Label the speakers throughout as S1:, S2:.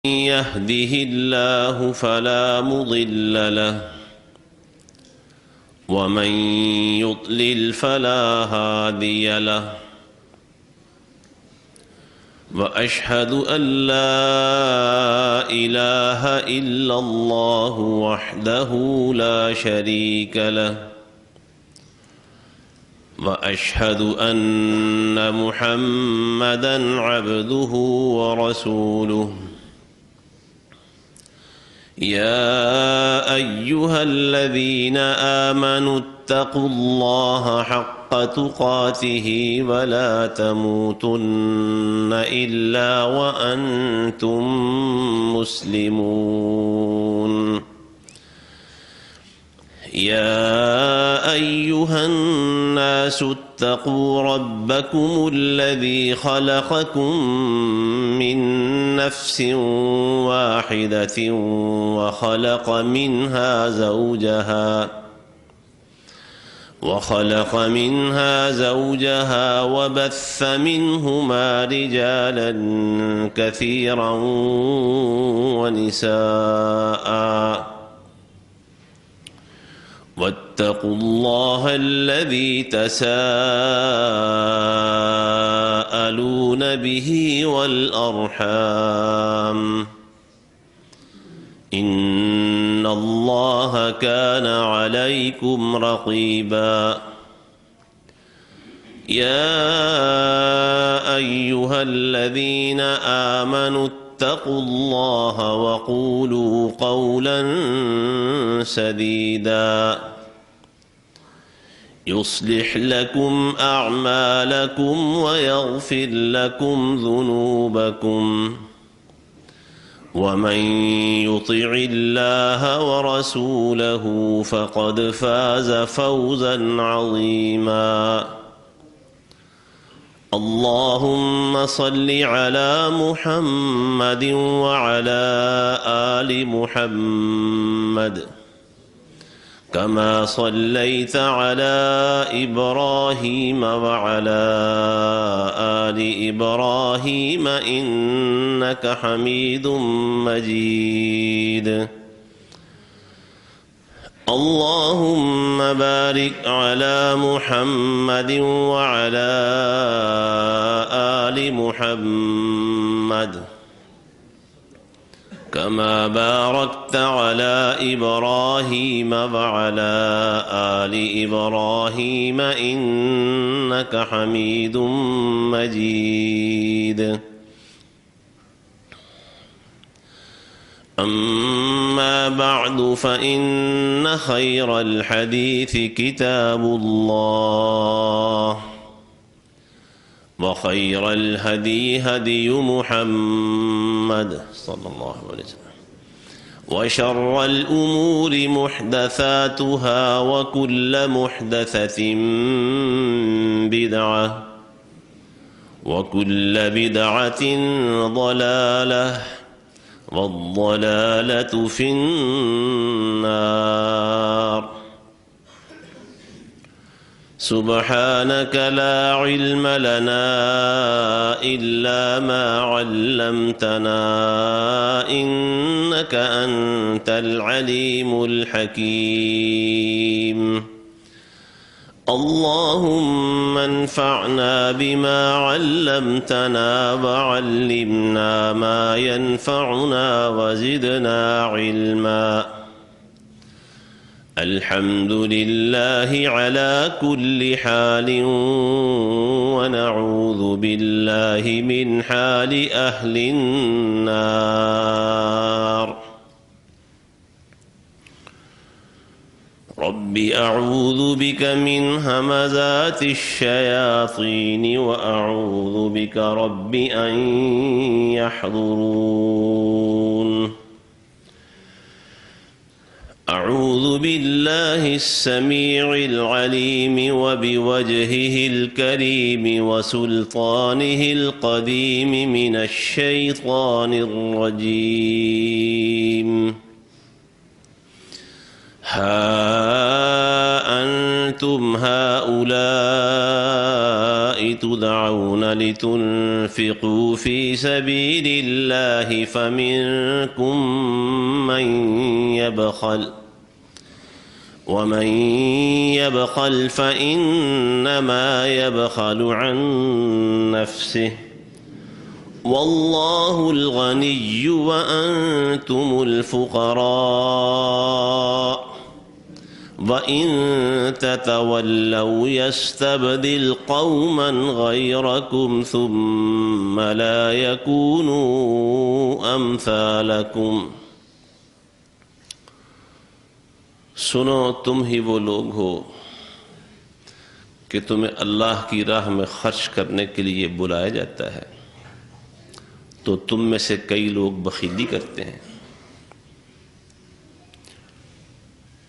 S1: يهده الله فلا مضل له ومن يضلل فلا هادي له وأشهد أن لا إله إلا الله وحده لا شريك له وأشهد أن محمدًا عبده ورسوله يا أيها الذين آمنوا اتقوا الله حق تقاته ولا تموتن إلا وأنتم مسلمون يا أيها الناس اتقوا ربكم الذي خلقكم من نفس واحدة وخلق منها زوجها وبث منهما رجالا كثيرا ونساء واتقوا الله الذي تساءلون به والأرحام إن الله كان عليكم رقيبا يا أيها الذين آمنوا اتقوا الله وقولوا قولا سديدا يصلح لكم أعمالكم ويغفر لكم ذنوبكم ومن يطع الله ورسوله فقد فاز فوزا عظيما اللهم صل على محمد وعلى آل محمد كما صليت على إبراهيم وعلى آل إبراهيم إنك حميد مجيد اللهم بارك على محمد وعلى آل محمد كما باركت على إبراهيم وعلى آل إبراهيم إنك حميد مجيد أما بعد فإن خير الحديث كتاب الله وخير الهدي هدي محمد صلى الله عليه وسلم وشر الأمور محدثاتها وكل محدثة بدعة وكل بدعة ضلالة والضلالة في النار سبحانك لا علم لنا إلا ما علمتنا إنك أنت العليم الحكيم اللهم انفعنا بما علمتنا وعلمنا ما ينفعنا وزدنا علما الحمد لله على كل حال ونعوذ بالله من حال أهل النار رب أعوذ بك من همزات الشياطين وأعوذ بك رب أن يحضرون أعوذ بالله السميع العليم وبوجهه الكريم وسلطانه القديم من الشيطان الرجيم ها أنتم هؤلاء تدعون لتنفقوا في سبيل الله فمنكم من يبخل ومن يبخل فإنما يبخل عن نفسه والله الغني وأنتم الفقراء وَإِن تَتَوَلَّوْا يَسْتَبْدِلْ قَوْمًا غَيْرَكُمْ ثُمَّ لَا يَكُونُوا أَمْثَالَكُمْ۔ سنو تم ہی وہ لوگ ہو کہ تمہیں اللہ کی راہ میں خرچ کرنے کے لیے بلایا جاتا ہے تو تم میں سے کئی لوگ بخیلی کرتے ہیں۔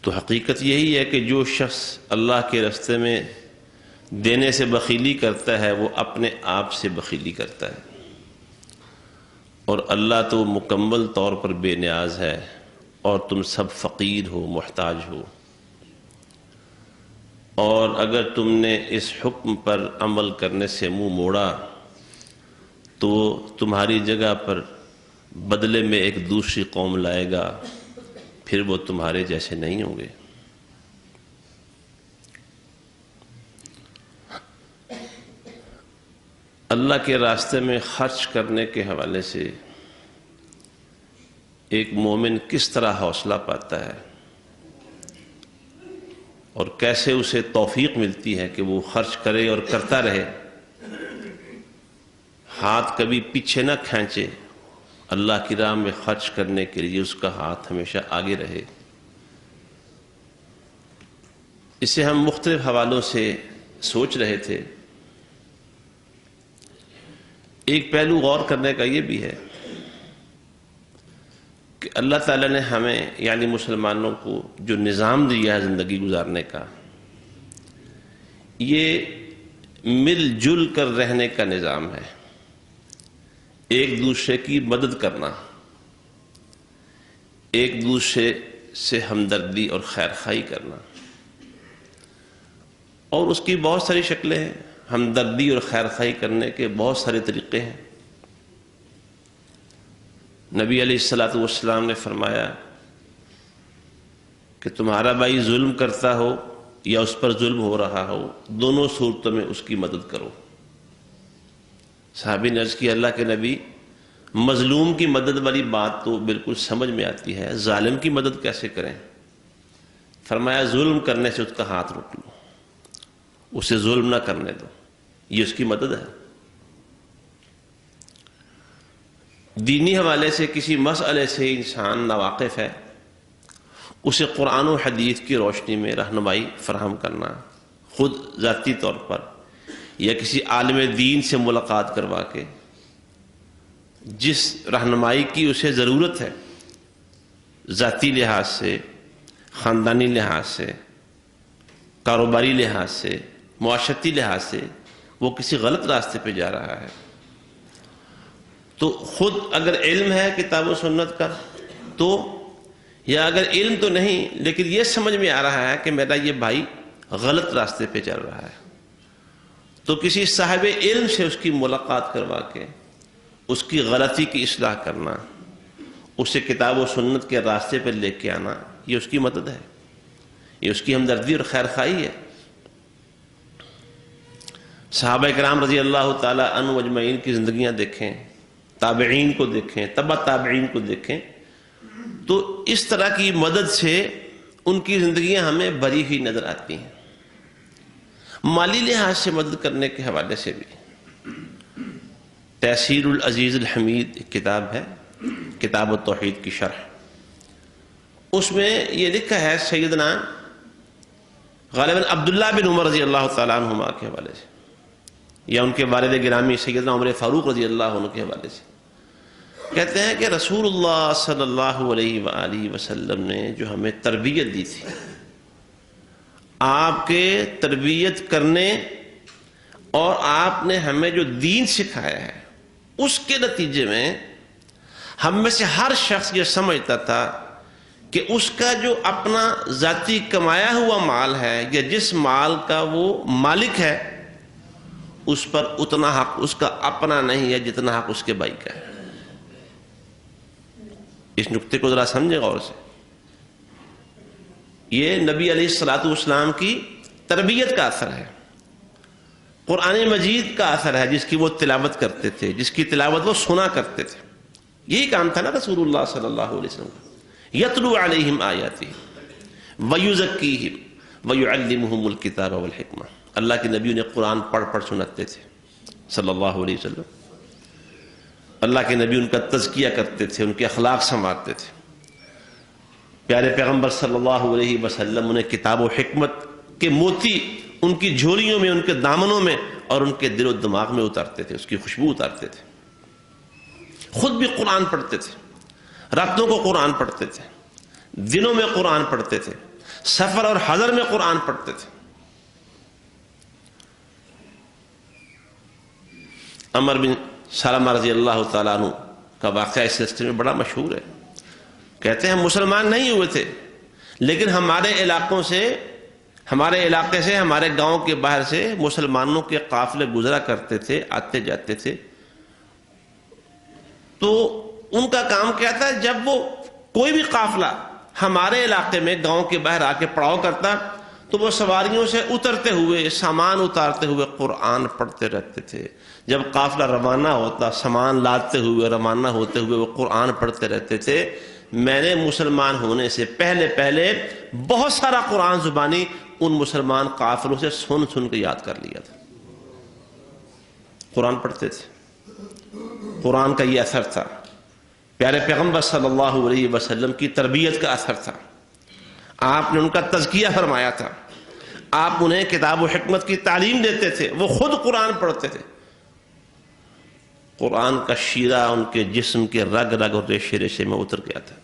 S1: تو حقیقت یہی ہے کہ جو شخص اللہ کے راستے میں دینے سے بخیلی کرتا ہے وہ اپنے آپ سے بخیلی کرتا ہے، اور اللہ تو مکمل طور پر بے نیاز ہے اور تم سب فقیر ہو، محتاج ہو۔ اور اگر تم نے اس حکم پر عمل کرنے سے منہ موڑا تو تمہاری جگہ پر بدلے میں ایک دوسری قوم لائے گا، پھر وہ تمہارے جیسے نہیں ہوں گے۔ اللہ کے راستے میں خرچ کرنے کے حوالے سے ایک مومن کس طرح حوصلہ پاتا ہے اور کیسے اسے توفیق ملتی ہے کہ وہ خرچ کرے اور کرتا رہے، ہاتھ کبھی پیچھے نہ کھینچے، اللہ کی راہ میں خرچ کرنے کے لیے اس کا ہاتھ ہمیشہ آگے رہے۔ اسے ہم مختلف حوالوں سے سوچ رہے تھے۔ ایک پہلو غور کرنے کا یہ بھی ہے کہ اللہ تعالیٰ نے ہمیں یعنی مسلمانوں کو جو نظام دیا ہے زندگی گزارنے کا، یہ مل جل کر رہنے کا نظام ہے، ایک دوسرے کی مدد کرنا، ایک دوسرے سے ہمدردی اور خیر خواہی کرنا، اور اس کی بہت ساری شکلیں ہیں۔ ہمدردی اور خیر خواہی کرنے کے بہت سارے طریقے ہیں۔ نبی علیہ السلام نے فرمایا کہ تمہارا بھائی ظلم کرتا ہو یا اس پر ظلم ہو رہا ہو، دونوں صورتوں میں اس کی مدد کرو۔ صحابی نے عرض کی اللہ کے نبی، مظلوم کی مدد والی بات تو بالکل سمجھ میں آتی ہے، ظالم کی مدد کیسے کریں؟ فرمایا ظلم کرنے سے اس کا ہاتھ روک لو، اسے ظلم نہ کرنے دو، یہ اس کی مدد ہے۔ دینی حوالے سے کسی مسئلے سے انسان ناواقف ہے، اسے قرآن و حدیث کی روشنی میں رہنمائی فراہم کرنا، خود ذاتی طور پر یا کسی عالم دین سے ملاقات کروا کے جس رہنمائی کی اسے ضرورت ہے، ذاتی لحاظ سے، خاندانی لحاظ سے، کاروباری لحاظ سے، معاشرتی لحاظ سے وہ کسی غلط راستے پہ جا رہا ہے، تو خود اگر علم ہے کتاب و سنت کا تو، یا اگر علم تو نہیں لیکن یہ سمجھ میں آ رہا ہے کہ میرا یہ بھائی غلط راستے پہ چل رہا ہے، تو کسی صاحب علم سے اس کی ملاقات کروا کے اس کی غلطی کی اصلاح کرنا، اسے کتاب و سنت کے راستے پر لے کے آنا، یہ اس کی مدد ہے، یہ اس کی ہمدردی اور خیر خواہی ہے۔ صحابہ کرام رضی اللہ تعالی عنہ اجمعین کی زندگیاں دیکھیں، تابعین کو دیکھیں، تبع تابعین کو دیکھیں، تو اس طرح کی مدد سے ان کی زندگیاں ہمیں بھری ہوئی نظر آتی ہیں۔ مالی لحاظ سے مدد کرنے کے حوالے سے بھی تیسیر العزیز الحمید ایک کتاب ہے، کتاب التوحید کی شرح، اس میں یہ لکھا ہے سیدنا غالباً عبداللہ بن عمر رضی اللہ تعالیٰ عنہما کے حوالے سے، یا ان کے والد گرامی سیدنا عمر فاروق رضی اللہ عنہ کے حوالے سے، کہتے ہیں کہ رسول اللہ صلی اللہ علیہ وآلہ وسلم نے جو ہمیں تربیت دی تھی، آپ کے تربیت کرنے اور آپ نے ہمیں جو دین سکھایا ہے اس کے نتیجے میں ہم میں سے ہر شخص یہ سمجھتا تھا کہ اس کا جو اپنا ذاتی کمایا ہوا مال ہے یا جس مال کا وہ مالک ہے اس پر اتنا حق اس کا اپنا نہیں ہے جتنا حق اس کے بھائی کا ہے. اس نقطے کو ذرا سمجھے غور سے. یہ نبی علیہ الصلوۃ والسلام کی تربیت کا اثر ہے، قرآن مجید کا اثر ہے، جس کی وہ تلاوت کرتے تھے، جس کی تلاوت وہ سنا کرتے تھے. یہی کام تھا نا رسول اللہ صلی اللہ علیہ وسلم کا. یتلو علیہم آیاتہ ویزکیہم ویعلمہم الکتاب والحکمہ. اللہ کے نبی انہیں قرآن پڑھ پڑھ سناتے تھے صلی اللہ علیہ وسلم. اللہ کے نبی ان کا تزکیہ کرتے تھے، ان کے اخلاق سنوارتے تھے. پیارے پیغمبر صلی اللہ علیہ وسلم انہیں کتاب و حکمت کے موتی ان کی جھولیوں میں، ان کے دامنوں میں اور ان کے دل و دماغ میں اتارتے تھے، اس کی خوشبو اتارتے تھے. خود بھی قرآن پڑھتے تھے، راتوں کو قرآن پڑھتے تھے، دنوں میں قرآن پڑھتے تھے، سفر اور حضر میں قرآن پڑھتے تھے. عمر بن سلمہ رضی اللہ تعالیٰ عنہ کا واقعہ اس سلسلے میں بڑا مشہور ہے. کہتے ہیں ہم مسلمان نہیں ہوئے تھے، لیکن ہمارے علاقے سے ہمارے گاؤں کے باہر سے مسلمانوں کے قافلے گزرا کرتے تھے، آتے جاتے تھے. تو ان کا کام کیا تھا، جب وہ کوئی بھی قافلہ ہمارے علاقے میں گاؤں کے باہر آ کے پڑاؤ کرتا تو وہ سواریوں سے اترتے ہوئے، سامان اتارتے ہوئے قرآن پڑھتے رہتے تھے. جب قافلہ روانہ ہوتا، سامان لاتے ہوئے، روانہ ہوتے ہوئے وہ قرآن پڑھتے رہتے تھے. میں نے مسلمان ہونے سے پہلے بہت سارا قرآن زبانی ان مسلمان قافلوں سے سن سن کے یاد کر لیا تھا. قرآن پڑھتے تھے. قرآن کا یہ اثر تھا، پیارے پیغمبر صلی اللہ علیہ وسلم کی تربیت کا اثر تھا. آپ نے ان کا تزکیہ فرمایا تھا، آپ انہیں کتاب و حکمت کی تعلیم دیتے تھے، وہ خود قرآن پڑھتے تھے. قرآن کا شیرہ ان کے جسم کے رگ رگ اور ریشے ریشے میں اتر گیا تھا.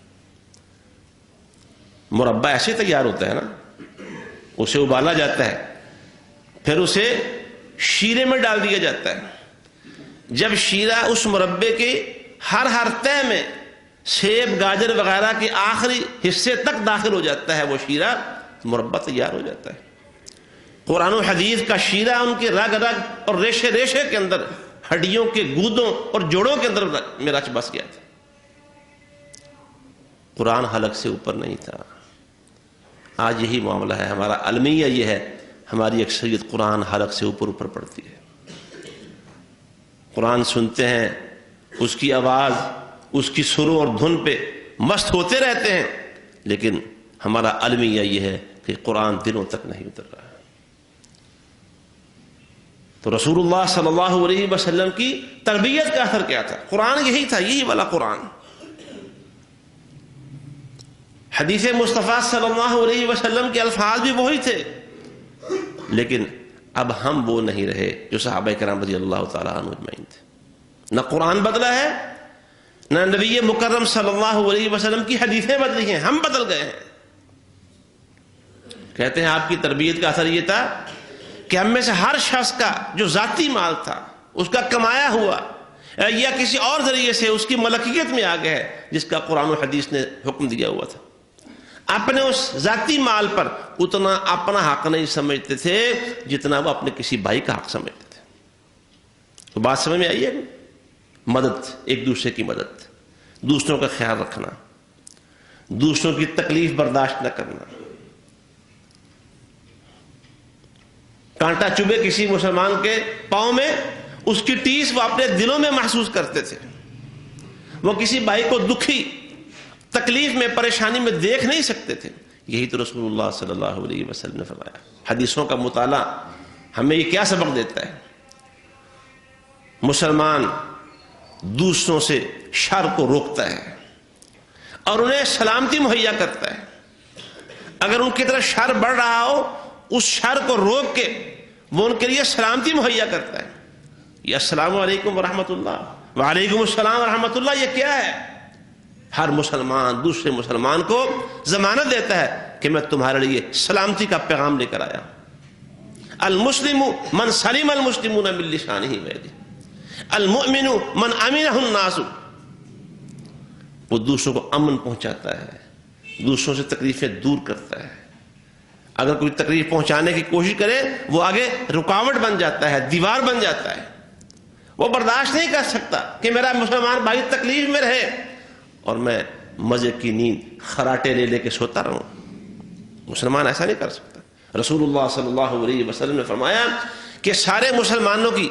S1: مربع ایسے تیار ہوتا ہے نا، اسے ابالا جاتا ہے، پھر اسے شیرے میں ڈال دیا جاتا ہے. جب شیرہ اس مربع کے ہر تہ میں سیب گاجر وغیرہ کے آخری حصے تک داخل ہو جاتا ہے وہ شیرہ، مربع تیار ہو جاتا ہے. قرآن و حدیث کا شیرہ ان کے رگ رگ اور ریشے ریشے کے اندر، ہڈیوں کے گودوں اور جوڑوں کے اندر میں رچ بس گیا تھا. قرآن حلق سے اوپر نہیں تھا. آج یہی معاملہ ہے. ہمارا المیہ یہ ہے، ہماری اکثریت قرآن حلق سے اوپر پڑھتی ہے. قرآن سنتے ہیں، اس کی آواز، اس کی سروں اور دھن پہ مست ہوتے رہتے ہیں، لیکن ہمارا المیہ یہ ہے کہ قرآن دلوں تک نہیں اتر رہا. تو رسول اللہ صلی اللہ علیہ وسلم کی تربیت کا اثر کیا تھا؟ قرآن یہی تھا، یہی والا قرآن. حدیث مصطفیٰ صلی اللہ علیہ وسلم کے الفاظ بھی وہی تھے، لیکن اب ہم وہ نہیں رہے جو صحابہ کرام رضی اللہ تعالیٰ عنہ اجمعین تھے. نہ قرآن بدلا ہے، نہ نبی مکرم صلی اللہ علیہ وسلم کی حدیثیں بدلی ہیں، ہم بدل گئے ہیں. کہتے ہیں آپ کی تربیت کا اثر یہ تھا کہ ہم میں سے ہر شخص کا جو ذاتی مال تھا، اس کا کمایا ہوا یا کسی اور ذریعے سے اس کی ملکیت میں آ گیا ہے، جس کا قرآن و حدیث نے حکم دیا ہوا تھا. اپنے اس ذاتی مال پر اتنا اپنا حق نہیں سمجھتے تھے جتنا وہ اپنے کسی بھائی کا حق سمجھتے تھے. تو بات سمجھ میں آئی ہے؟ مدد، ایک دوسرے کی مدد، دوسروں کا خیال رکھنا، دوسروں کی تکلیف برداشت نہ کرنا. کانٹا چبھے کسی مسلمان کے پاؤں میں، اس کی ٹیس وہ اپنے دلوں میں محسوس کرتے تھے. وہ کسی بھائی کو دکھی، تکلیف میں، پریشانی میں دیکھ نہیں سکتے تھے. یہی تو رسول اللہ صلی اللہ علیہ وسلم نے فرمایا. حدیثوں کا مطالعہ ہمیں یہ کیا سبق دیتا ہے؟ مسلمان دوسروں سے شر کو روکتا ہے اور انہیں سلامتی مہیا کرتا ہے. اگر ان کی طرف شر بڑھ رہا ہو، اس شر کو روک کے وہ ان کے لیے سلامتی مہیا کرتا ہے. یہ السلام علیکم ورحمۃ اللہ، وعلیکم السلام ورحمۃ اللہ، یہ کیا ہے؟ ہر مسلمان دوسرے مسلمان کو ضمانت دیتا ہے کہ میں تمہارے لیے سلامتی کا پیغام لے کر آیا. المسلم من سلم المسلمون من لسانہ ویدہ، المؤمن من امنہ الناس. وہ دوسروں کو امن پہنچاتا ہے، دوسروں سے تکلیفیں دور کرتا ہے. اگر کوئی تکلیف پہنچانے کی کوشش کرے وہ آگے رکاوٹ بن جاتا ہے, دیوار بن جاتا ہے. وہ برداشت نہیں کر سکتا کہ میرا مسلمان بھائی تکلیف میں رہے اور میں مزے کی نیند خراٹے لے لے کے سوتا رہوں. مسلمان ایسا نہیں کر سکتا. رسول اللہ صلی اللہ علیہ وسلم نے فرمایا کہ سارے مسلمانوں کی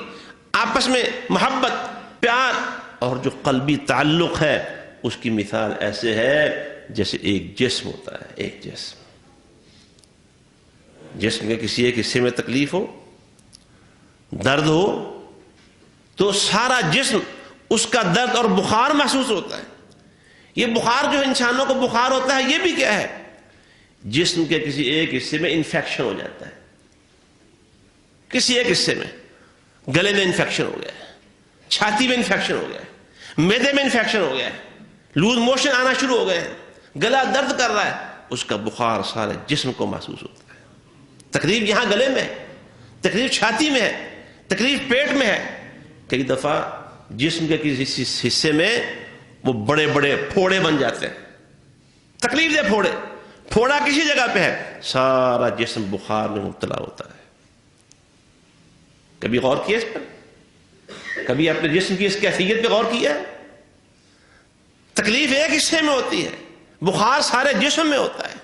S1: آپس میں محبت, پیار اور جو قلبی تعلق ہے اس کی مثال ایسے ہے جیسے ایک جسم ہوتا ہے. ایک جسم کے کسی ایک حصے میں تکلیف ہو, درد ہو تو سارا جسم اس کا درد اور بخار محسوس ہوتا ہے. یہ بخار جو انسانوں کو بخار ہوتا ہے یہ بھی کیا ہے؟ جسم کے کسی ایک حصے میں انفیکشن ہو جاتا ہے. کسی ایک حصے میں گلے میں انفیکشن ہو گیا ہے, چھاتی میں انفیکشن ہو گیا ہے, معدے میں انفیکشن ہو گیا ہے, لوز موشن آنا شروع ہو گئے ہیں, گلا درد کر رہا ہے, اس کا بخار سارے جسم کو محسوس ہوتا ہے. تکلیف یہاں گلے میں ہے, تکلیف چھاتی میں ہے, تکلیف پیٹ میں ہے. کئی دفعہ جسم کے کسی حصے میں وہ بڑے بڑے پھوڑے بن جاتے ہیں, تکلیف دہ پھوڑے. پھوڑا کسی جگہ پہ ہے, سارا جسم بخار میں مبتلا ہوتا ہے. کبھی غور کیا اس پر؟ کبھی اپنے جسم کی اس کیفیت پہ غور کیا ہے؟ تکلیف ایک حصے میں ہوتی ہے, بخار سارے جسم میں ہوتا ہے.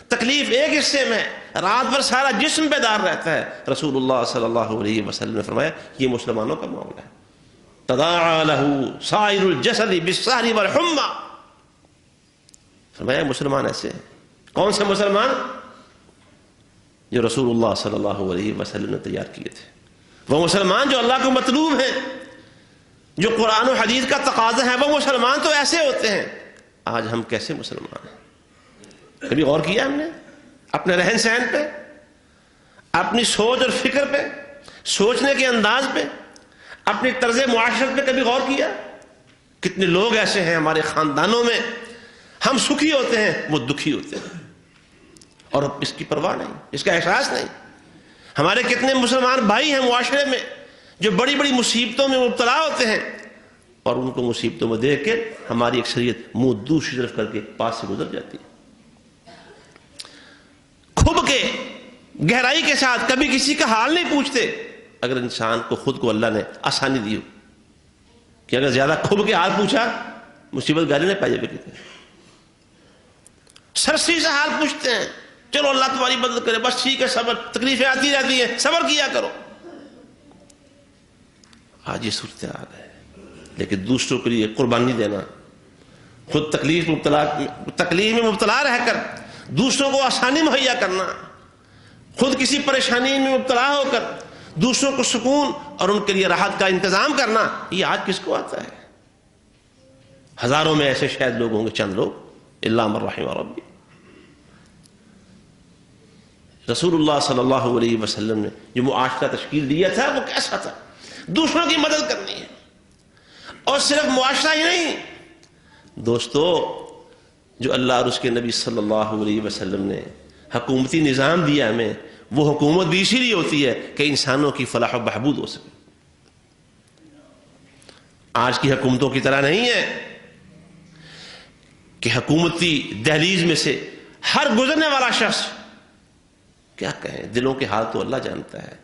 S1: تکلیف ایک حصے میں, رات بھر سارا جسم بیدار رہتا ہے. رسول اللہ صلی اللہ علیہ وسلم نے فرمایا یہ مسلمانوں کا معاملہ ہے. تداعى له سائر الجسد بالسهر والحمى. فرمایا مسلمان ایسے ہیں. کون سے مسلمان؟ جو رسول اللہ صلی اللہ علیہ وسلم نے تیار کیے تھے. وہ مسلمان جو اللہ کو مطلوب ہیں, جو قرآن و حدیث کا تقاضا ہے. وہ مسلمان تو ایسے ہوتے ہیں. آج ہم کیسے مسلمان ہیں؟ کبھی غور کیا ہم نے اپنے رہن سہن پہ, اپنی سوچ اور فکر پہ, سوچنے کے انداز پہ, اپنی طرز معاشرت پہ کبھی غور کیا؟ کتنے لوگ ایسے ہیں ہمارے خاندانوں میں, ہم سکھی ہوتے ہیں وہ دکھی ہوتے ہیں اور اس کی پرواہ نہیں, اس کا احساس نہیں. ہمارے کتنے مسلمان بھائی ہیں معاشرے میں جو بڑی بڑی مصیبتوں میں مبتلا ہوتے ہیں اور ان کو مصیبتوں میں دیکھ کے ہماری اکثریت منہ دوسری طرف کر کے پاس سے گزر جاتی ہے. کھب کے گہرائی کے ساتھ کبھی کسی کا حال نہیں پوچھتے. اگر انسان کو خود کو اللہ نے آسانی دی ہو کہ اگر زیادہ کھب کے حال پوچھا مصیبت گالی نہیں پائی جائے. سرسری سے حال پوچھتے ہیں, چلو اللہ تمہاری مدد کرے, بس ٹھیک ہے, صبر, تکلیفیں آتی رہتی ہیں, صبر کیا کرو. آج یہ صورتحال ہے. لیکن دوسروں کے لیے قربانی دینا, خود تکلیف میں مبتلا رہ کر دوسروں کو آسانی مہیا کرنا, خود کسی پریشانی میں مبتلا ہو کر دوسروں کو سکون اور ان کے لیے راحت کا انتظام کرنا, یہ آج کس کو آتا ہے؟ ہزاروں میں ایسے شاید لوگ ہوں گے, چند لوگ, الا من رحم ربی. رسول اللہ صلی اللہ علیہ وسلم نے جو معاشرہ تشکیل دیا تھا وہ کیسا تھا؟ دوسروں کی مدد کرنی ہے. اور صرف معاشرہ ہی نہیں دوستو, جو اللہ اور اس کے نبی صلی اللہ علیہ وسلم نے حکومتی نظام دیا ہمیں, وہ حکومت بھی اسی لیے ہوتی ہے کہ انسانوں کی فلاح و بہبود ہو سکے. آج کی حکومتوں کی طرح نہیں ہے کہ حکومتی دہلیز میں سے ہر گزرنے والا شخص, کیا کہیں, دلوں کے حال تو اللہ جانتا ہے.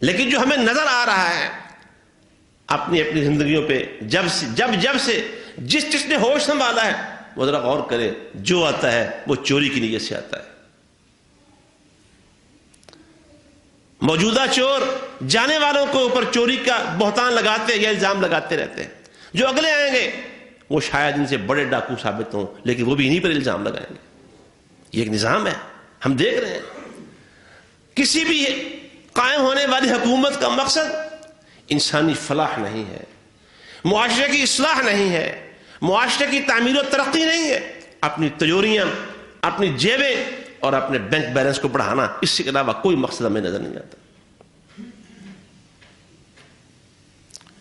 S1: لیکن جو ہمیں نظر آ رہا ہے اپنی اپنی زندگیوں پہ, جب سے جس نے ہوش سنبھالا ہے وہ ذرا غور کرے, جو آتا ہے وہ چوری کی نیت سے آتا ہے. موجودہ چور جانے والوں کے اوپر چوری کا بہتان لگاتے یا الزام لگاتے رہتے ہیں. جو اگلے آئیں گے وہ شاید ان سے بڑے ڈاکو ثابت ہوں, لیکن وہ بھی انہی پر الزام لگائیں گے. یہ ایک نظام ہے, ہم دیکھ رہے ہیں. کسی بھی قائم ہونے والی حکومت کا مقصد انسانی فلاح نہیں ہے, معاشرے کی اصلاح نہیں ہے, معاشرے کی تعمیر و ترقی نہیں ہے. اپنی تجوریاں, اپنی جیبیں اور اپنے بینک بیلنس کو بڑھانا, اس کے علاوہ کوئی مقصد ہمیں نظر نہیں آتا.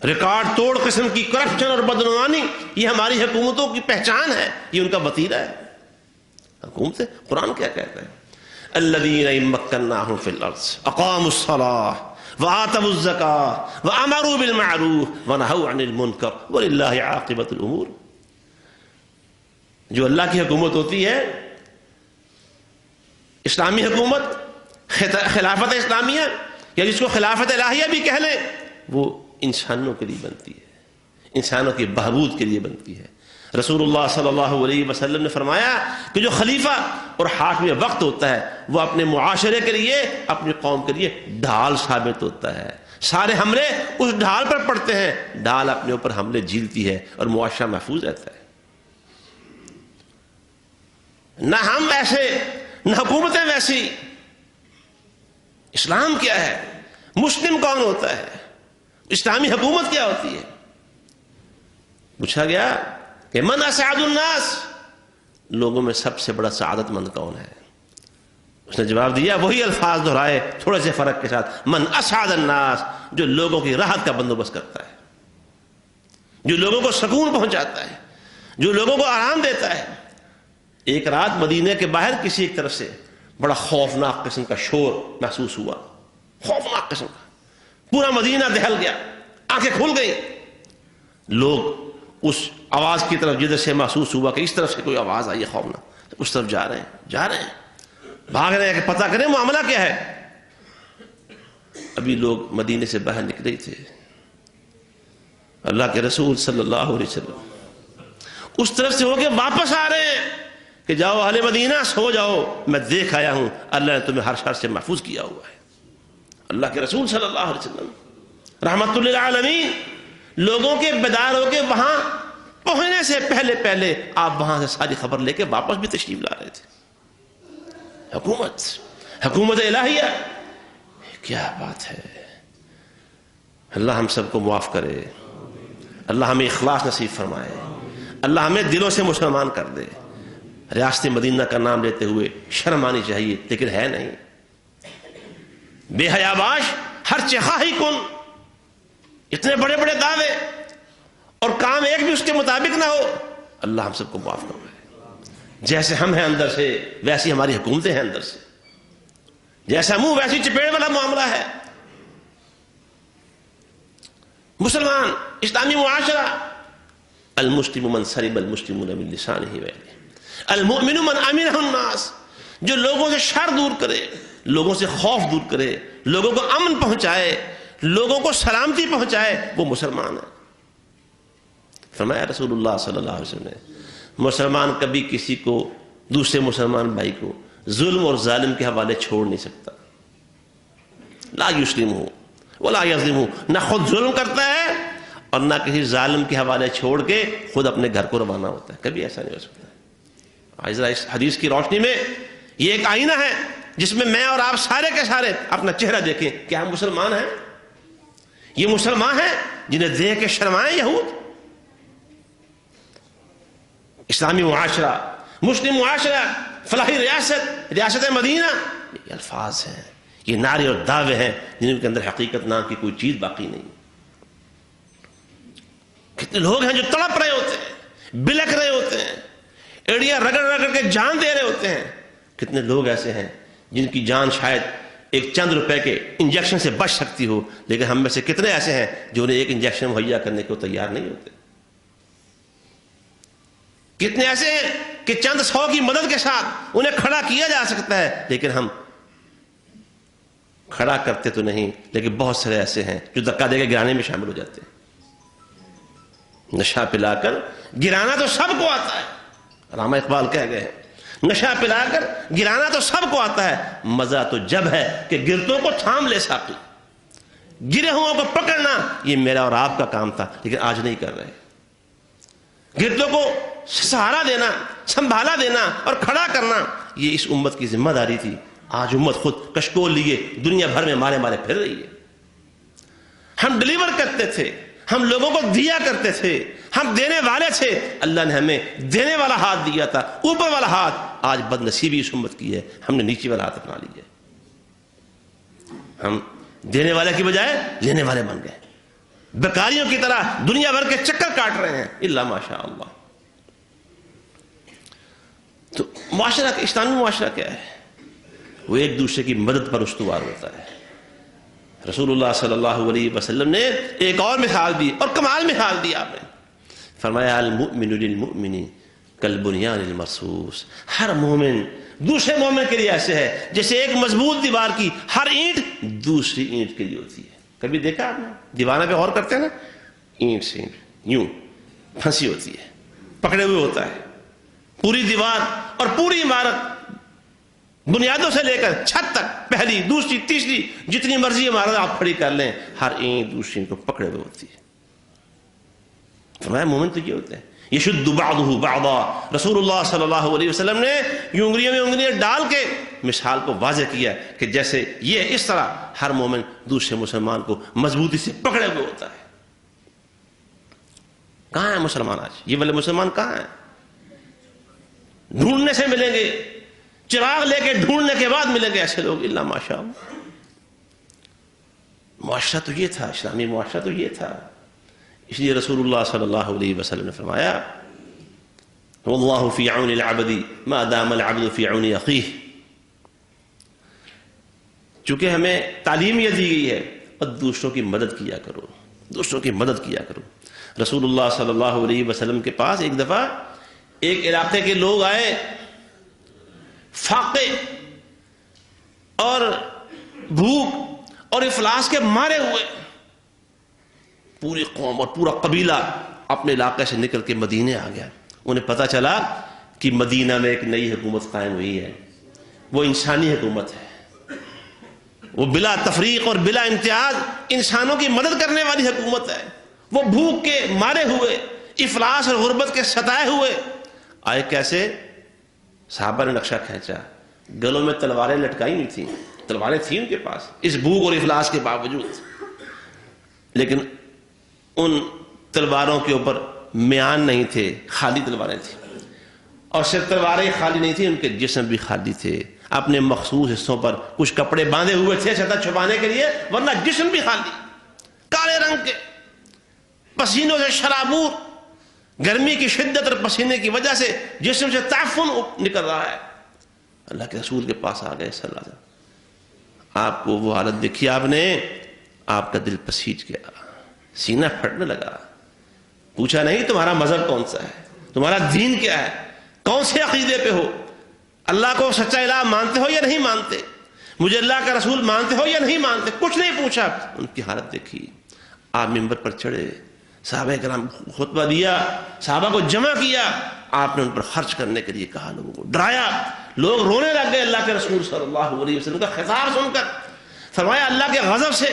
S1: ریکارڈ توڑ قسم کی کرپشن اور بدعنوانی یہ ہماری حکومتوں کی پہچان ہے, یہ ان کا وتیرہ ہے. حکومت قرآن کیا کہتا ہے؟ الذین ان مکناہم فی الارض اقاموا الصلاۃ وآتوا الزکاۃ وامروا بالمعروف ونہوا عن المنکر وللہ عاقبۃ الامور. جو اللہ کی حکومت ہوتی ہے اسلامی حکومت، خلافت اسلامیہ یا جس کو خلافت الہیہ بھی کہہ لیں، وہ انسانوں کے لیے بنتی ہے، انسانوں کے بہبود کے لیے بنتی ہے۔ رسول اللہ صلی اللہ علیہ وسلم نے فرمایا کہ جو خلیفہ اور حاکم وقت ہوتا ہے وہ اپنے معاشرے کے لیے، اپنی قوم کے لیے ڈھال ثابت ہوتا ہے۔ سارے حملے اس ڈھال پر پڑتے ہیں، ڈھال اپنے اوپر حملے جھیلتی ہے اور معاشرہ محفوظ رہتا ہے۔ نہ ہم ایسے، نہ حکومتیں ویسی۔ اسلام کیا ہے؟ مسلم کون ہوتا ہے؟ اسلامی حکومت کیا ہوتی ہے؟ پوچھا گیا کہ من اسعد الناس، لوگوں میں سب سے بڑا سعادت مند کون ہے؟ اس نے جواب دیا، وہی الفاظ دہرائے تھوڑے سے فرق کے ساتھ، من اسعد الناس، جو لوگوں کی راحت کا بندوبست کرتا ہے، جو لوگوں کو سکون پہنچاتا ہے، جو لوگوں کو آرام دیتا ہے۔ ایک رات مدینے کے باہر کسی ایک طرف سے بڑا خوفناک قسم کا شور محسوس ہوا، خوفناک قسم کا، پورا مدینہ دہل گیا، آنکھیں کھل گئی۔ لوگ اس آواز کی طرف جدھر سے محسوس ہوا کہ اس طرف سے کوئی آواز آئی ہے خوفناک، اس طرف جا رہے ہیں، بھاگ رہے ہیں کہ پتہ کریں معاملہ کیا ہے۔ ابھی لوگ مدینے سے باہر نکلے تھے، اللہ کے رسول صلی اللہ علیہ وسلم اس طرف سے ہو کے واپس آ رہے ہیں کہ جاؤ اہل مدینہ سو جاؤ، میں دیکھ آیا ہوں اللہ نے تمہیں ہر شر سے محفوظ کیا ہوا ہے۔ اللہ کے رسول صلی اللہ علیہ وسلم رحمت للعالمین لوگوں کے بیدار ہو کے وہاں پہنچنے سے پہلے پہلے آپ وہاں سے ساری خبر لے کے واپس بھی تشریف لا رہے تھے۔ حکومت الہیہ، کیا بات ہے! اللہ ہم سب کو معاف کرے، اللہ ہمیں اخلاص نصیب فرمائے، اللہ ہمیں دلوں سے مسلمان کر دے۔ ریاست مدینہ کا نام لیتے ہوئے شرم آنی چاہیے، لیکن ہے نہیں۔ بے حیا باش، ہر چخاہی کن، اتنے بڑے بڑے دعوے اور کام ایک بھی اس کے مطابق نہ ہو۔ اللہ ہم سب کو معاف فرمائے۔ جیسے ہم ہیں اندر سے ویسی ہماری حکومتیں ہیں اندر سے، جیسا منہ ویسی چپیڑ والا معاملہ ہے۔ مسلمان، اسلامی معاشرہ، المسلم من سلم المسلمون من لسانہ ویدہ، المؤمن من امنہ الناس، جو لوگوں سے شر دور کرے، لوگوں سے خوف دور کرے، لوگوں کو امن پہنچائے، لوگوں کو سلامتی پہنچائے، وہ مسلمان ہے۔ فرمایا رسول اللہ صلی اللہ علیہ وسلم نے، مسلمان کبھی کسی کو، دوسرے مسلمان بھائی کو ظلم اور ظالم کے حوالے چھوڑ نہیں سکتا۔ لا یسلمہ ولا یظلمہ، نہ خود ظلم کرتا ہے اور نہ کسی ظالم کے حوالے چھوڑ کے خود اپنے گھر کو روانہ ہوتا ہے، کبھی ایسا نہیں ہو سکتا۔ آج اس حدیث کی روشنی میں یہ ایک آئینہ ہے جس میں میں اور آپ سارے کے سارے اپنا چہرہ دیکھیں، کیا ہم مسلمان ہیں؟ یہ مسلمان ہیں جنہیں دیکھ کے شرمائیں یہود؟ اسلامی معاشرہ، مسلم معاشرہ، فلاحی ریاست، ریاست مدینہ، یہ الفاظ ہیں، یہ نعرے اور دعوے ہیں جن کے اندر حقیقت نام کی کوئی چیز باقی نہیں۔ کتنے لوگ ہیں جو تڑپ رہے ہوتے ہیں، بلک رہے ہوتے ہیں، ایڑیاں رگڑ رگڑ کے جان دے رہے ہوتے ہیں۔ کتنے لوگ ایسے ہیں جن کی جان شاید ایک چند روپے کے انجیکشن سے بچ سکتی ہو، لیکن ہم میں سے کتنے ایسے ہیں جو انہیں ایک انجیکشن مہیا کرنے کو تیار نہیں ہوتے؟ کتنے ایسے ہیں کہ چند 100 کی مدد کے ساتھ انہیں کھڑا کیا جا سکتا ہے، لیکن ہم کھڑا کرتے تو نہیں، لیکن بہت سارے ایسے ہیں جو دھکا دے کے گرانے میں شامل ہو جاتے ہیں۔ نشہ پلا کر گرانا تو سب کو آتا ہے، علامہ اقبال کہہ گئے ہیں، نشہ پلا کر گرانا تو سب کو آتا ہے، مزہ تو جب ہے کہ گرتوں کو تھام لے ساقی۔ گرے ہوں کو پکڑنا یہ میرا اور آپ کا کام تھا، لیکن آج نہیں کر رہے۔ گرتوں کو سہارا دینا، سنبھالا دینا اور کھڑا کرنا یہ اس امت کی ذمہ داری تھی۔ آج امت خود کشکول لیے دنیا بھر میں مارے مارے پھر رہی ہے۔ ہم ڈلیور کرتے تھے، ہم لوگوں کو دیا کرتے تھے، ہم دینے والے تھے، اللہ نے ہمیں دینے والا ہاتھ دیا تھا، اوپر والا ہاتھ۔ آج بد نصیبی اس امت کی ہے، ہم نے نیچے والا ہاتھ اپنا لیا، ہم دینے والے کی بجائے لینے والے بن گئے، بیکاریوں کی طرح دنیا بھر کے چکر کاٹ رہے ہیں، الا ماشاء اللہ۔ تو معاشرہ، اسلامی معاشرہ کیا ہے؟ وہ ایک دوسرے کی مدد پر استوار ہوتا ہے۔ رسول اللہ صلی اللہ علیہ وسلم نے ایک اور مثال دی، اور کمال مثال دی آپ نے، فرمایا المؤمن للمؤمن کالبنیان المرصوص، ہر مومن دوسرے مومن کے لیے ایسے ہے جیسے ایک مضبوط دیوار کی ہر اینٹ دوسری اینٹ کے لیے ہوتی ہے. کبھی دیکھا آپ نے دیواروں پہ غور کرتے ہیں نا, اینٹ سے اینٹ یوں پھنسی ہوتی ہے, پکڑے ہوئے ہوتا ہے پوری دیوار اور پوری عمارت بنیادوں سے لے کر چھت تک, پہلی دوسری تیسری جتنی مرضی عمارت آپ کھڑی کر لیں, ہر اینٹ دوسری کو پکڑے ہوئے ہوتی ہے. فرمایا مومن تو یہ ہوتے ہیں یشد بعضہ بعضا. رسول اللہ صلی اللہ علیہ وسلم نے انگلیوں میں انگلیاں ڈال کے مثال کو واضح کیا کہ جیسے یہ اس طرح ہر مومن دوسرے مسلمان کو مضبوطی سے پکڑے ہوئے ہوتا ہے. کہاں ہیں مسلمان آج؟ یہ والے مسلمان کہاں ہیں؟ ڈھونڈنے سے ملیں گے, چراغ لے کے ڈھونڈنے کے بعد ملیں گے ایسے لوگ, الا ماشاء اللہ. معاشرہ تو یہ تھا, اسلامی معاشرہ تو یہ تھا. اس لیے رسول اللہ صلی اللہ علیہ وسلم نے فرمایا واللہ فی عون العبد ما دام العبد فی عون اخیہ. چونکہ ہمیں تعلیم یہ دی گئی ہے اور دوسروں کی مدد کیا کرو, دوسروں کی مدد کیا کرو. رسول اللہ صلی اللہ علیہ وسلم کے پاس ایک دفعہ ایک علاقے کے لوگ آئے, فاقے اور بھوک اور افلاس کے مارے ہوئے. پوری قوم اور پورا قبیلہ اپنے علاقے سے نکل کے مدینے آ گیا. انہیں پتہ چلا کہ مدینہ میں ایک نئی حکومت قائم ہوئی ہے, وہ انسانی حکومت ہے, وہ بلا تفریق اور بلا امتیاز انسانوں کی مدد کرنے والی حکومت ہے. وہ بھوک کے مارے ہوئے, افلاس اور غربت کے ستائے ہوئے آئے. کیسے؟ صحابہ نے نقشہ کھینچا, گلوں میں تلواریں لٹکائی نہیں تھیں, تلواریں تھیں ان کے پاس اس بھوک اور افلاس کے باوجود, لیکن ان تلواروں کے اوپر میان نہیں تھے, خالی تلواریں تھیں. اور صرف تلواریں خالی نہیں تھیں, ان کے جسم بھی خالی تھے. اپنے مخصوص حصوں پر کچھ کپڑے باندھے ہوئے تھے سطح چھپانے کے لیے, ورنہ جسم بھی خالی, کالے رنگ کے, پسینوں سے شرابور, گرمی کی شدت اور پسینے کی وجہ سے جسم سے تعفن نکل رہا ہے. اللہ کے رسول کے پاس آ گئے صلی اللہ علیہ وسلم. آپ کو وہ حالت دیکھی آپ نے, آپ کا دل پسیج گیا, سینہ پھٹنے لگا. پوچھا نہیں تمہارا مذہب کون سا ہے, تمہارا دین کیا ہے, کون سے عقیدے پہ ہو, اللہ کو سچا الہ مانتے ہو یا نہیں مانتے, مجھے اللہ کا رسول مانتے ہو یا نہیں مانتے, کچھ نہیں پوچھا. ان کی حالت دیکھی. آپ منبر پر چڑھے, صحابہ کرام خطبہ دیا, صحابہ کو جمع کیا, آپ نے ان پر خرچ کرنے کے لیے کہا, لوگوں کو ڈرایا. لوگ رونے لگ گئے اللہ کے رسول صلی اللہ علیہ وسلم کا خطاب سن کر. فرمایا اللہ کے غضب سے,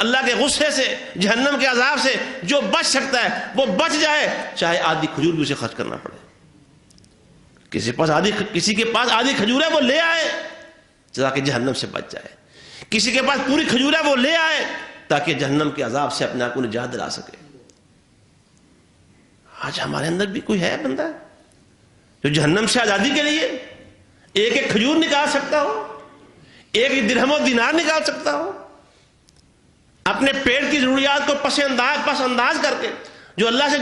S1: اللہ کے غصے سے, جہنم کے عذاب سے جو بچ سکتا ہے وہ بچ جائے, چاہے آدھی کھجور بھی اسے خرچ کرنا پڑے. کسی کے پاس آدھی کھجور ہے وہ لے آئے تاکہ جہنم سے بچ جائے. کسی کے پاس پوری کھجور ہے وہ لے آئے تاکہ جہنم کے عذاب سے اپنے آپ کو نجات دلا سکے. آج ہمارے اندر بھی کوئی ہے بندہ جو جہنم سے آزادی کے لیے ایک ایک کھجور نکال سکتا ہو, ایک ایک درہم و دینار نکال سکتا ہو, اپنے پیٹ کی ضروریات کو پس انداز کر کے, جو اللہ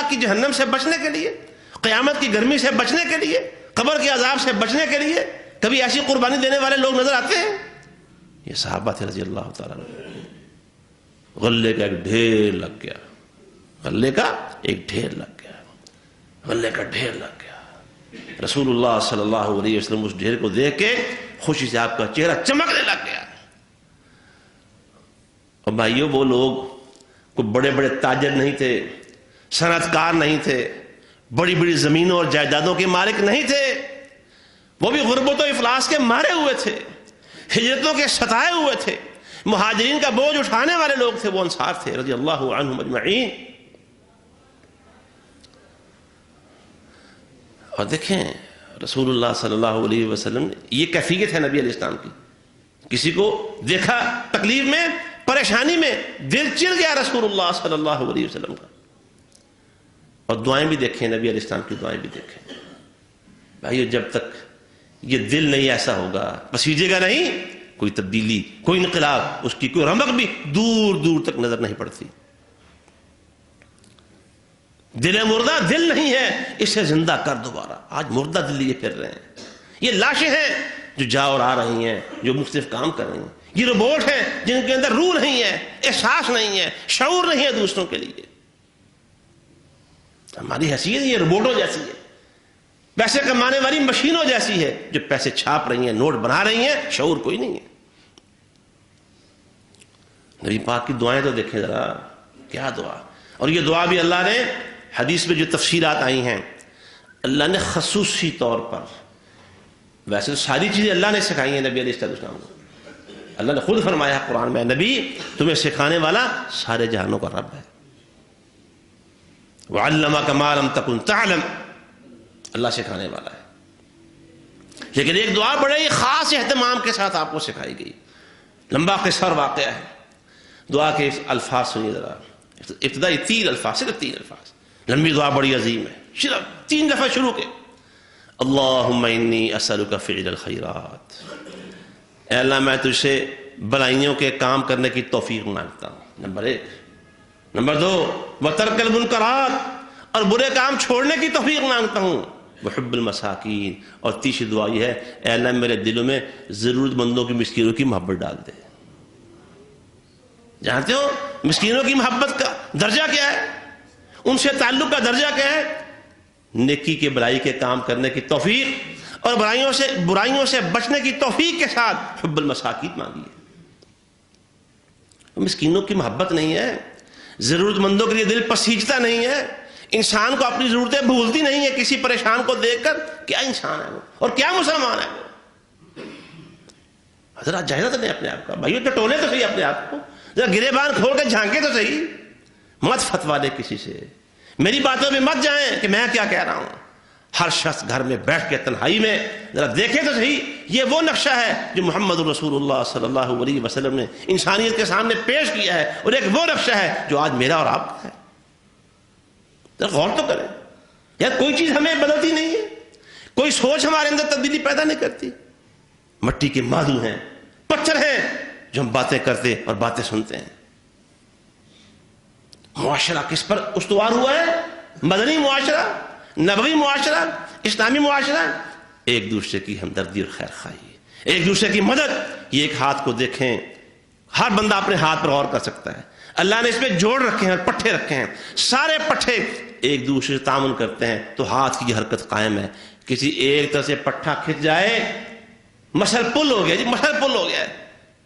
S1: کی جہنم سے بچنے کے لیے, قیامت کی گرمی سے بچنے کے لیے, قبر کے عذاب سے بچنے کے لیے کبھی ایسی قربانی دینے والے لوگ نظر آتے ہیں؟ یہ صحابہ تھے رضی اللہ تعالیٰ عنہ. غلے کا ایک ڈھیر لگ گیا, غلے کا ایک ڈھیر لگ گیا, غلے کا ڈھیر لگ گیا. رسول اللہ صلی اللہ علیہ وسلم اس ڈھیر کو دیکھ کے خوشی سے آپ کا چہرہ چمکنے لگ گیا. اور بھائیوں, وہ لوگ کوئی بڑے بڑے تاجر نہیں تھے, صنعت کار نہیں تھے, بڑی بڑی زمینوں اور جائیدادوں کے مالک نہیں تھے. وہ بھی غربت و افلاس کے مارے ہوئے تھے, ہجرتوں کے ستائے ہوئے تھے, مہاجرین کا بوجھ اٹھانے والے لوگ تھے. وہ انصار تھے رضی اللہ عنہم اجمعین. اور دیکھیں رسول اللہ صلی اللہ علیہ وسلم, یہ کیفیت ہے نبی علیہ السلام کی. کسی کو دیکھا تکلیف میں, پریشانی میں, دل چر گیا رسول اللہ صلی اللہ علیہ وسلم کا. اور دعائیں بھی دیکھیں, نبی علیہ السلام کی دعائیں بھی دیکھیں. بھائیو, جب تک یہ دل نہیں ایسا ہوگا, پسیجے گا نہیں, کوئی تبدیلی, کوئی انقلاب, اس کی کوئی رمق بھی دور دور تک نظر نہیں پڑتی. دل مردہ دل نہیں ہے, اسے زندہ کر دوبارہ. آج مردہ دل لیے پھر رہے ہیں. یہ لاشیں ہیں جو جا اور آ رہی ہیں, جو مختلف کام کر رہی ہیں. یہ روبوٹ ہیں جن کے اندر روح نہیں ہے, احساس نہیں ہے, شعور نہیں ہے دوسروں کے لیے. ہماری حیثیت یہ روبوٹوں جیسی ہے. پیسے کمانے والی مشینوں جیسی ہے جو پیسے چھاپ رہی ہیں، نوٹ بنا رہی ہیں، شعور کوئی نہیں ہے۔ نبی پاک کی دعائیں تو دیکھیں ذرا، کیا دعا! اور یہ دعا بھی اللہ نے حدیث میں جو تفصیلات آئی ہیں، اللہ نے خصوصی طور پر، ویسے تو ساری چیزیں اللہ نے سکھائی ہیں نبی علیہ السلام کو، اللہ نے خود فرمایا قرآن میں، نبی تمہیں سکھانے والا سارے جہانوں کا رب ہے، وَعَلَّمَكَ مَا لَمْ تَكُنْ تَعْلَمْ، اللہ سکھانے والا ہے۔ لیکن ایک دعا بڑے ہی خاص اہتمام کے ساتھ آپ کو سکھائی گئی، لمبا قصہ اور واقعہ ہے۔ دعا کے الفاظ سنیے ذرا، ابتدائی 3 الفاظ، صرف 3 الفاظ، لمبی دعا بڑی عظیم ہے، صرف 3 دفعہ شروع کے، اللہم انی اسألک فعل الخیرات، اے اللہ میں تجھ سے بھلائیوں کے کام کرنے کی توفیق مانگتا ہوں، نمبر 1۔ نمبر 2، وترک المنکرات، اور برے کام چھوڑنے کی توفیق مانگتا ہوں، وحب المساکین، اور تیسری دعا یہ ہے، اے اللہ میرے دلوں میں ضرورت مندوں کی، مسکینوں کی محبت ڈال دے۔ جانتے ہو مسکینوں کی محبت کا درجہ کیا ہے، ان سے تعلق کا درجہ کیا ہے؟ نیکی کے بھلائی کے کام کرنے کی توفیق، اور برائیوں سے بچنے کی توفیق کے ساتھ حب المساکین مانگیے۔ مسکینوں کی محبت نہیں ہے، ضرورت مندوں کے لیے دل پسیجتا نہیں ہے، انسان کو اپنی ضرورتیں بھولتی نہیں ہے کسی پریشان کو دیکھ کر۔ کیا انسان ہے وہ، اور کیا مسلمان ہے وہ! حضرات جائزہ دیں اپنے آپ کا، بھائیو تو ٹولے تو صحیح اپنے آپ کو، ذرا گریبان کھول کے جھانکے تو صحیح، مت فتوا دے کسی سے، میری باتوں میں مت جائیں کہ میں کیا کہہ رہا ہوں۔ ہر شخص گھر میں بیٹھ کے تنہائی میں ذرا دیکھے تو صحیح، یہ وہ نقشہ ہے جو محمد رسول اللہ صلی اللہ علیہ وسلم نے انسانیت کے سامنے پیش کیا ہے، اور ایک وہ نقشہ ہے جو آج میرا اور آپ کا ہے۔ ذرا غور تو کریں یار، کوئی چیز ہمیں بدلتی نہیں ہے، کوئی سوچ ہمارے اندر تبدیلی پیدا نہیں کرتی۔ مٹی کے مادو ہیں، پتھر ہیں جو ہم باتیں کرتے اور باتیں سنتے ہیں۔ معاشرہ کس پر استوار ہوا ہے؟ مدنی معاشرہ، نبوی معاشرہ، اسلامی معاشرہ، ایک دوسرے کی ہمدردی اور خیر خواہی، ایک دوسرے کی مدد۔ یہ ایک ہاتھ کو دیکھیں، ہر بندہ اپنے ہاتھ پر غور کر سکتا ہے، اللہ نے اس میں جوڑ رکھے ہیں اور پٹھے رکھے ہیں، سارے پٹھے ایک دوسرے سے تعاون کرتے ہیں تو ہاتھ کی حرکت قائم ہے۔ کسی ایک طرف سے پٹھا کھنچ جائے، مسل پل ہو گیا جی، مسل پل ہو گیا ہے،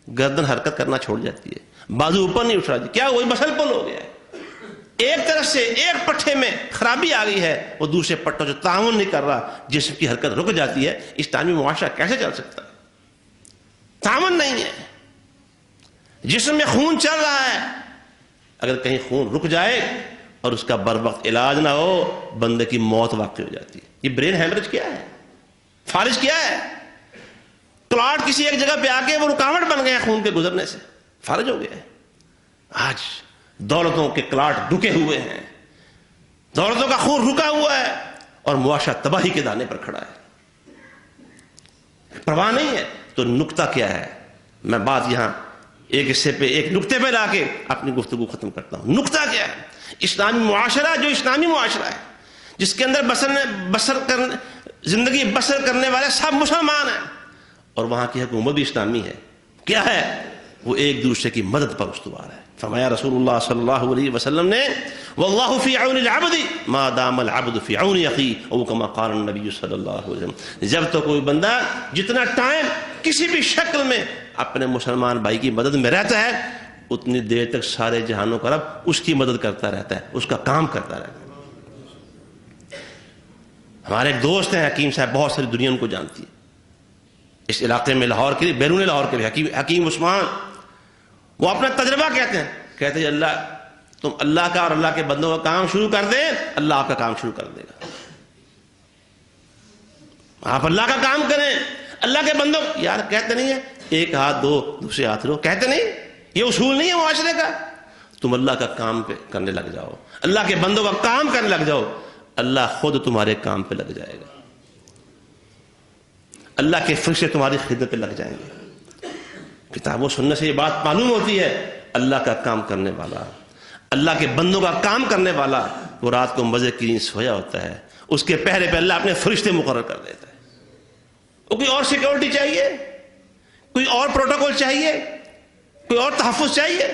S1: گردن حرکت کرنا چھوڑ جاتی ہے، بازو اوپر نہیں اٹھ رہا جی، کیا وہی مسل پل ہو گیا ہے۔ ایک طرف سے ایک پٹھے میں خرابی آ گئی ہے، وہ دوسرے پٹھوں سے تعاون نہیں کر رہا، جسم کی حرکت رک جاتی ہے۔ اسلامی معاشرہ کیسے چل سکتا ہے؟ تعاون نہیں ہے، جسم میں خون چل رہا ہے، اگر کہیں خون رک جائے اور اس کا بر وقت علاج نہ ہو، بندے کی موت واقع ہو جاتی ہے۔ یہ برین ہیمریج کیا ہے، فالج کیا ہے؟ کلاٹ کسی ایک جگہ پہ آ کے وہ رکاوٹ بن گیا خون کے گزرنے سے، فالج ہو گیا ہے۔ آج دولتوں کے کلاٹ رکے ہوئے ہیں، دولتوں کا خون رکا ہوا ہے، اور معاشرہ تباہی کے دانے پر کھڑا ہے، پرواہ نہیں ہے۔ تو نقطہ کیا ہے؟ میں بات یہاں ایک حصے پہ، ایک نقطے پہ لا کے اپنی گفتگو ختم کرتا ہوں۔ نقطہ کیا ہے؟ اسلامی معاشرہ جو اسلامی معاشرہ ہے، جس کے اندر زندگی بسر کرنے والے سب مسلمان ہیں، اور وہاں کی حکومت بھی اسلامی ہے، کیا ہے؟ وہ ایک دوسرے کی مدد پر استوار ہے۔ فرمایا رسول اللہ صلی اللہ علیہ وسلم نے، واللہ فی عون العبد ما دام العبد فی عون اخیہ، او کما قال النبی صلی اللہ علیہ وسلم۔ جب تو کوئی بندہ جتنا ٹائم کسی بھی شکل میں اپنے مسلمان بھائی کی مدد میں رہتا ہے، اتنی دیر تک سارے جہانوں کا رب اس کی مدد کرتا رہتا ہے، اس کا کام کرتا رہتا ہے۔ ہمارے ایک دوست ہیں حکیم صاحب، بہت ساری دنیا ان کو جانتی ہے، اس علاقے میں لاہور کے لیے، بیرون لاہور کے لیے، حکیم عثمان، وہ اپنا تجربہ کہتے ہیں اللہ، تم اللہ کا اور اللہ کے بندوں کا کام شروع کر دیں، اللہ آپ کا کام شروع کر دے گا۔ آپ اللہ کا کام کریں، اللہ کے بندوں، یار کہتے نہیں ہیں ایک ہاتھ دو دوسرے ہاتھ رو، کہتے نہیں، یہ اصول نہیں ہے معاشرے کا۔ تم اللہ کا کام پہ کرنے لگ جاؤ، اللہ کے بندوں کا کام کرنے لگ جاؤ، اللہ خود تمہارے کام پہ لگ جائے گا، اللہ کے فرشتے تمہاری خدمت پہ لگ جائیں گے۔ کتاب و سنت سے یہ بات معلوم ہوتی ہے، اللہ کا کام کرنے والا، اللہ کے بندوں کا کام کرنے والا، وہ رات کو مزے کی نیند سویا ہوتا ہے، اس کے پہرے پہ اللہ اپنے فرشتے مقرر کر دیتا ہے۔ وہ کوئی اور سیکورٹی چاہیے، کوئی اور پروٹوکول چاہیے، کوئی اور تحفظ چاہیے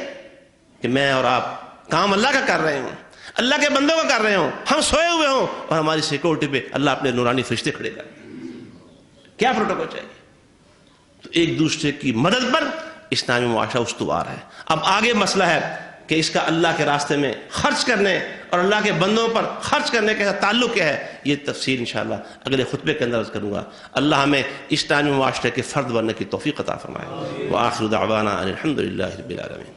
S1: کہ میں اور آپ کام اللہ کا کر رہے ہوں، اللہ کے بندوں کا کر رہے ہوں، ہم سوئے ہوئے ہوں اور ہماری سیکورٹی پہ اللہ اپنے نورانی فرشتے کھڑے کر رہے ہیں۔ کیا پروٹوکول چاہیے؟ تو ایک دوسرے کی مدد پر اسلامی معاشرہ استوار ہے۔ اب آگے مسئلہ ہے کہ اس کا اللہ کے راستے میں خرچ کرنے اور اللہ کے بندوں پر خرچ کرنے کے تعلق کیا ہے، یہ تفصیل انشاءاللہ اگلے خطبے کے اندر عرض کروں گا۔ اللہ ہمیں اسلامی معاشرے کے فرد بننے کی توفیق عطا فرمائے۔ وآخر دعوانا ان الحمد للہ رب العالمین۔